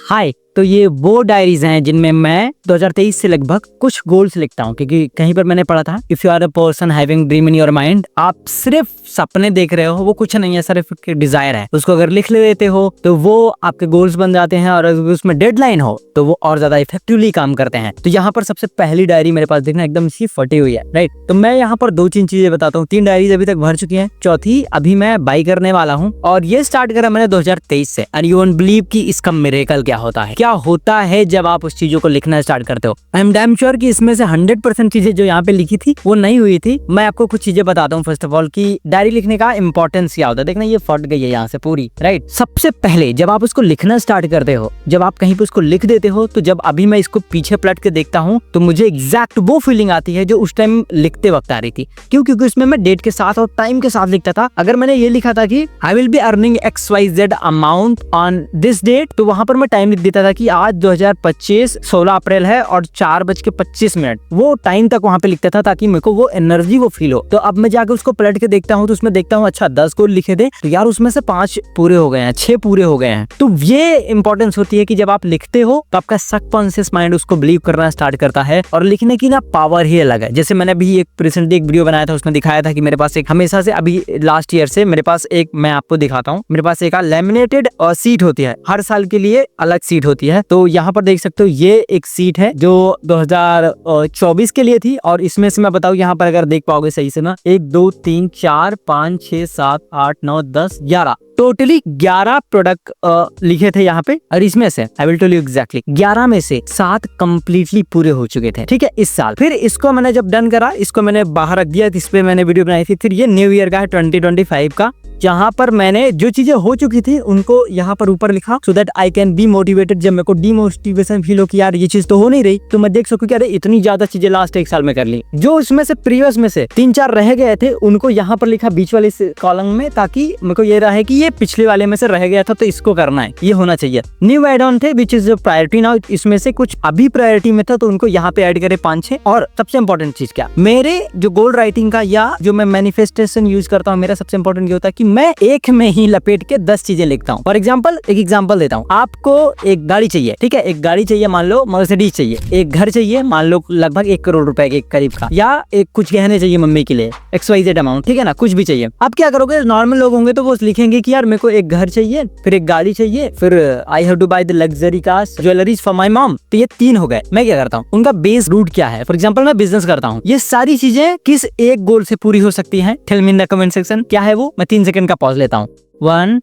हाय, तो ये वो डायरीज हैं जिनमें मैं 2023 से लगभग कुछ गोल्स लिखता हूँ, क्योंकि कहीं पर मैंने पढ़ा था if you are a person having dream in your mind, आप सिर्फ सपने देख रहे हो, वो कुछ नहीं है, सिर्फ एक डिजायर है। उसको अगर लिख लेते हो तो वो आपके गोल्स बन जाते हैं, और अगर उसमें डेडलाइन हो तो वो और ज्यादा इफेक्टिवली काम करते हैं। तो यहाँ पर सबसे पहली डायरी मेरे पास देखना एकदम सी फटी हुई है, राइट। तो मैं यहाँ पर 2-3 चीजें बताता हूँ। 3 डायरीज अभी तक भर चुकी हैं, चौथी अभी मैं बाई करने वाला हूँ, और ये स्टार्ट करा मैंने 2023 से। एंड यू वोंट बिलीव कि इसका मिरेकल क्या होता है, क्या होता है जब आप उस चीजों को लिखना स्टार्ट करते हो। आई एम डैम श्योर कि इसमें से 100% चीजें जो यहाँ पे लिखी थी वो नहीं हुई थी। मैं आपको कुछ चीजें बताता हूँ। फर्स्ट ऑफ ऑल कि डायरी लिखने का इंपॉर्टेंस क्या होता है। देखना ये फट गई है यहाँ से पूरी, राइट। सबसे पहले जब आप उसको लिखना स्टार्ट करते हो, जब आप कहीं पे उसको लिख देते हो, तो जब अभी मैं इसको पीछे पलट के देखता हूँ तो मुझे एग्जैक्ट वो फीलिंग आती है जो उस टाइम लिखते वक्त आ रही थी। क्यों? क्योंकि उसमें मैं डेट के साथ और टाइम के साथ लिखता था। अगर मैंने ये लिखा था कि I will be earning XYZ amount on this date, तो वहां पर मैं टाइम लिख देता था कि आज 2025 16 अप्रैल है और 4:25। वो टाइम तक वहां पे लिखता था ताकि मेरे को वो एनर्जी वो फील हो। तो अब मैं जाकर उसको पलट के देखता हूँ तो उसमें देखता हूँ अच्छा 10 गोल लिखे थे, तो यार उसमें से 5 पूरे हो गए हैं, 6 पूरे हो गए हैं। तो ये इंपॉर्टेंस होती है कि जब आप लिखते हो तो आपका सबकॉन्शियस माइंड उसको बिलीव करना स्टार्ट करता है, और लिखने की ना पावर ही अलग है। जैसे मैंने अभी एक रिसेंटली एक वीडियो बनाया था, उसमें दिखाया था कि मेरे पास एक हमेशा से अभी लास्ट ईयर से मेरे पास एक, मैं आपको दिखाता हूँ, मेरे पास एक लैमिनेटेड सीट होती है, हर साल के लिए अलग सीट होती है। तो यहाँ पर देख सकते हो ये एक सीट है जो 2024 के लिए थी, और इसमें से मैं बताऊँ यहाँ पर अगर देख पाओगे सही से ना, 1 2 3 4 5 6 7 8 9 10 11 टोटली 11 प्रोडक्ट लिखे थे यहाँ पे। और इसमें से I will tell you exactly 11 में से 7 कंप्लीटली पूरे हो चुके थे, ठीक है, इस साल। फिर इसको मैंने जब डन करा, इसको मैंने बाहर रख दिया, इस पे मैंने वीडियो बनाई थी। फिर ये न्यू ईयर का है 2025 का, जहाँ पर मैंने जो चीजें हो चुकी थी उनको यहाँ पर ऊपर लिखा, so that I can be motivated. जब मेरे को डीमोटिवेशन फील हो कि यार ये चीज तो हो नहीं रही, तो मैं देख सकूं कि अरे इतनी ज्यादा चीजें लास्ट 1 साल में कर ली। जो उसमें से प्रीवियस में से 3-4 रह गए थे, उनको यहाँ पर लिखा बीच वाले कॉलम में, ताकि मेरे को ये रहे कि ये पिछले वाले में से रह गया था तो इसको करना है, ये होना चाहिए। न्यू एड ऑन थे विच इज प्रायोरिटी नाउ, इसमें से कुछ अभी प्रायोरिटी में था तो उनको यहाँ पे ऐड करे 5-6। और सबसे इंपॉर्टेंट चीज क्या, मेरे जो गोल राइटिंग का या जो मैं मैनिफेस्टेशन यूज करता हूँ, मेरा सबसे इंपॉर्टेंट ये होता है कि मैं एक में ही लपेट के 10 चीजें लिखता हूँ। फॉर एग्जाम्पल, एक एग्जाम्पल देता हूँ आपको। एक गाड़ी चाहिए, ठीक है, एक गाड़ी चाहिए, मान लो मर्सिडीज चाहिए। एक घर चाहिए, मान लो लगभग 1 करोड़ रुपए के करीब का, या एक कुछ गहने चाहिए मम्मी के लिए, XYZ अमाउंट, ठीक है ना, कुछ भी चाहिए। आप क्या करोगे, नॉर्मल लोग होंगे तो वो लिखेंगे कि यार मेरे को एक घर चाहिए, फिर एक गाड़ी चाहिए, फिर I have to buy the luxury cars, jewelleries for my mom. तो ये 3 हो गए। मैं क्या करता हूँ, उनका बेस रूट क्या है। फॉर एग्जाम्पल मैं बिजनेस करता हूँ, ये सारी चीजें किस एक गोल से पूरी हो सकती है, tell me in the comment section. क्या है वो, मैं 3 सेकंड का पॉज लेता हूँ। 1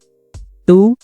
2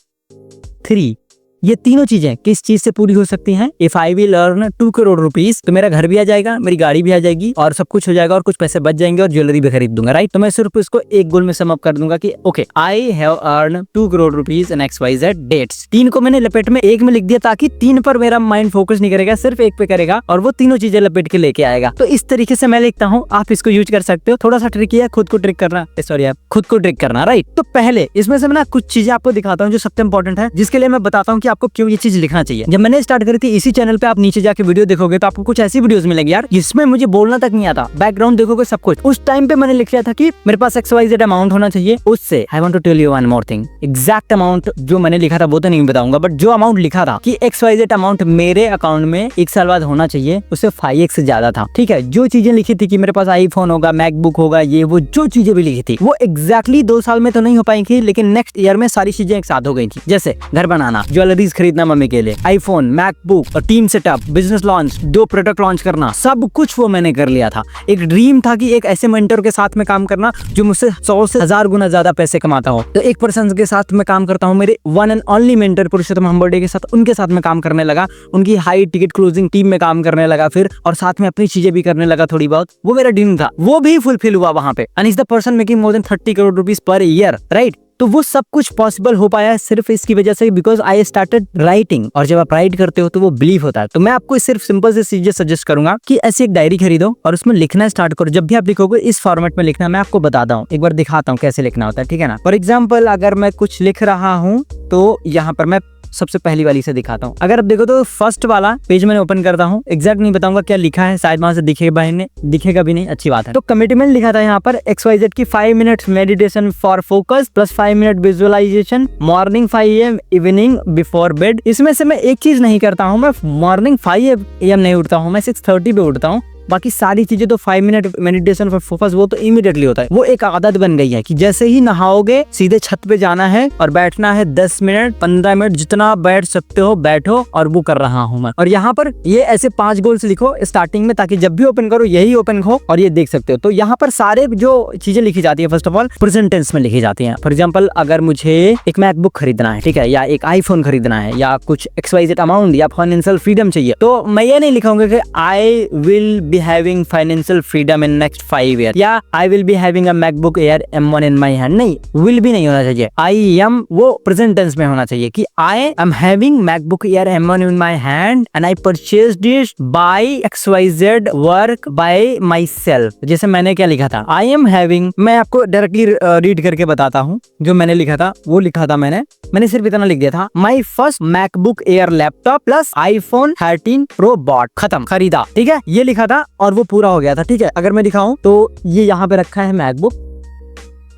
3। ये तीनों चीजें किस चीज से पूरी हो सकती हैं। If I will earn 2 crore rupees, तो मेरा घर भी आ जाएगा, मेरी गाड़ी भी आ जाएगी, और सब कुछ हो जाएगा, और कुछ पैसे बच जाएंगे, और ज्वेलरी भी खरीद दूंगा, राइट। तो मैं सिर्फ इसको एक गोल में सम अप कर दूंगा कि okay I have earn 2 crore rupees in XYZ dates. 3 को मैंने लपेट में एक में लिख दिया, ताकि 3 पर मेरा माइंड फोकस नहीं करेगा, सिर्फ एक पे करेगा, और वो तीनों चीजें लपेट के लेके आएगा। तो इस तरीके से मैं लिखता हूँ, आप इसको यूज कर सकते हो। थोड़ा सा ट्रिक है, खुद को ट्रिक करना, सॉरी आप खुद को ट्रिक करना, राइट। तो पहले इसमें से मैं ना कुछ चीजें आपको दिखाता हूँ जो सबसे इंपॉर्टेंट है, जिसके लिए मैं बताता हूँ कि आपको क्यों ये चीज लिखना चाहिए। जब मैंने स्टार्ट करी थी इसी चैनल पे, आप नीचे जाके वीडियो देखोगे तो आपको कुछ ऐसी वीडियोस मिलेंगी यार जिसमें मुझे बोलना तक नहीं आता, बैकग्राउंड देखोगे सब कुछ। उस टाइम पे मैंने लिख लिया था कि मेरे पास XYZ अमाउंट होना चाहिए। उससे I want to tell you one more thing, exact amount जो मैंने लिखा था वो तो नहीं बताऊंगा, बट जो अमाउंट लिखा था कि XYZ अमाउंट मेरे अकाउंट में 1 साल बाद होना चाहिए, उससे 5x से ज्यादा था, ठीक है। जो चीजें लिखी थी कि मेरे पास आईफोन होगा, मैकबुक होगा, ये वो जो चीजें भी लिखी थी वो एग्जैक्टली 2 साल में तो नहीं हो पाई थी, लेकिन नेक्स्ट ईयर में सारी चीजें एक साथ हो गई थी। जैसे घर बनाना, ज्वेलरीज खरीदना मम्मी के लिए, आईफोन, मैकबुक, और team setup, business launch, 2 product launch करना, सब कुछ वो मैंने कर लिया था। एक ड्रीम था कि एक ऐसे मेंटर के साथ में काम करना जो मुझसे 100 से 1000 गुना ज्यादा पैसे कमाता हो। तो एक पर्सन के साथ में काम करता हूँ, मेरे वन एंड ओनली मेंटर पुरुषोत्तम हम्बर्डे के साथ, उनके साथ में काम करने लगा, उनकी हाई टिकट क्लोजिंग टीम में काम करने लगा फिर, और साथ में अपनी चीजें भी करने लगा थोड़ी बहुत। वो मेरा ड्रीम था, वो भी फुलफिल हुआ वहां पे। And is the person making more than 30 crore rupees per year, right. तो वो सब कुछ पॉसिबल हो पाया है सिर्फ इसकी वजह से, बिकॉज आई स्टार्टेड राइटिंग। और जब आप राइट करते हो तो वो बिलीव होता है। तो मैं आपको सिर्फ सिंपल से चीजें सजेस्ट करूंगा कि ऐसी एक डायरी खरीदो और उसमें लिखना स्टार्ट करो। जब भी आप लिखोगे इस फॉर्मेट में लिखना, मैं आपको बताता हूँ, एक बार दिखाता हूँ कैसे लिखना होता है, ठीक है ना। फॉर एग्जाम्पल अगर मैं कुछ लिख रहा हूँ तो यहाँ पर मैं सबसे पहली वाली से दिखाता हूँ। अगर अब देखो तो फर्स्ट वाला पेज मैंने ओपन करता हूँ, एग्जैक्ट नहीं बताऊंगा क्या लिखा है, शायद वहां से दिखेगा भी नहीं, अच्छी बात है। तो कमिटमेंट लिखा था यहाँ पर XYZ की 5 minutes meditation for focus plus 5 minute visualisation, morning 5 AM, evening before bed. इसमें से मैं एक चीज नहीं करता हूँ, मैं मॉर्निंग 5 AM नहीं उठता हूँ, मैं 6:30 पे उठता हूँ। बाकी सारी चीजें तो 5 मिनट मेडिटेशन फॉर फोकस वो तो इमीडिएटली होता है। वो एक आदत बन गई है कि जैसे ही नहाओगे सीधे छत पे जाना है और बैठना है 10 मिनट 15 मिनट जितना बैठ सकते हो बैठो, और वो कर रहा हूँ मैं। और यहाँ पर ये ऐसे 5 गोल्स लिखो स्टार्टिंग में, ताकि जब भी ओपन करो यही ओपन हो और ये देख सकते हो। तो यहाँ पर सारे जो चीजें लिखी जाती है first of all present tense में लिखी जाती है। फॉर एग्जाम्पल अगर मुझे एक मैकबुक खरीदना है, ठीक है, या एक आईफोन खरीदना है, या कुछ XYZ अमाउंट या फाइनेंशियल फ्रीडम चाहिए, तो मैं ये नहीं लिखाऊंगा कि I will be having financial freedom in next 5 year, या I will be having a MacBook Air M1 in my hand. नहीं, विल भी नहीं होना चाहिए, आई एम वो प्रेजेंट टेंस में होना चाहिए कि I am having MacBook Air M1 in my hand and I purchased it by XYZ work by my self. जैसे मैंने क्या लिखा था, आई एम हैविंग, मैं आपको डायरेक्टली रीड करके बताता हूँ। जो मैंने लिखा था वो लिखा था मैंने सिर्फ इतना लिख दिया था, my first MacBook Air laptop plus iPhone 13 Pro bought, खत्म, खरीदा। ठीक है, ये लिखा था और वो पूरा हो गया था। ठीक है, अगर मैं दिखाऊं तो ये यहाँ पे रखा है मैकबुक,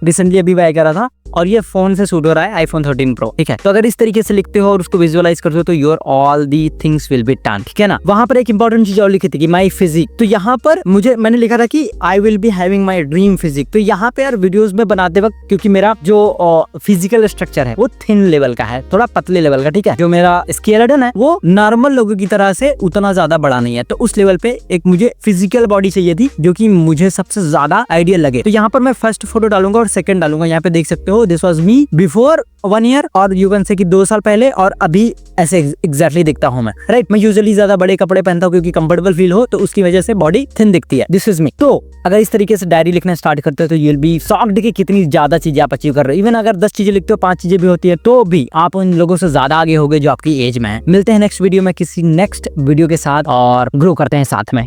रिसेंटली अभी बाय करा था, और ये फोन से शूट हो रहा है iPhone 13 Pro। ठीक है, तो अगर इस तरीके से लिखते हो और उसको विजुअलाइज करते हो तो your all the things will be done. ठीक है ना। वहां पर एक इंपॉर्टेंट चीज और लिखी थी कि माई फिजिक, तो यहाँ पर मैंने लिखा था कि I will be having my dream physique. तो यहाँ पे यार वीडियोस में बनाते वक्त, क्योंकि मेरा जो फिजिकल स्ट्रक्चर है वो थिन लेवल का है, थोड़ा पतले लेवल का। ठीक है, जो मेरा स्केलेटन है वो नॉर्मल लोगों की तरह से उतना ज्यादा बड़ा नहीं है, तो उस लेवल पे एक मुझे फिजिकल बॉडी चाहिए थी जो कि मुझे सबसे ज्यादा आइडियल लगे। तो यहाँ पर मैं फर्स्ट फोटो डालूंगा और सेकंड डालूंगा। यहाँ पे देख सकते हो this was me before 1 year, और यू कैन से कि 2 साल पहले, और अभी ऐसे एग्जैक्टली दिखता हूँ मैं। राइट, मैं यूजुअली ज्यादा बड़े कपड़े पहनता हूँ क्योंकि कंफर्टेबल फील हो, तो उसकी वजह से बॉडी थिन दिखती है। This is me. तो अगर इस तरीके से डायरी लिखना स्टार्ट करते हो तो यू विल बी शॉक्ड कि कितनी ज्यादा चीजें आप अचीव कर रहे हो। इवन अगर 10 चीजें लिखते हो, 5 चीजें भी होती है, तो भी आप उन लोगों से ज्यादा आगे हो गए जो आपकी एज में है। मिलते हैं नेक्स्ट वीडियो में किसी नेक्स्ट वीडियो के साथ और ग्रो करते हैं साथ में।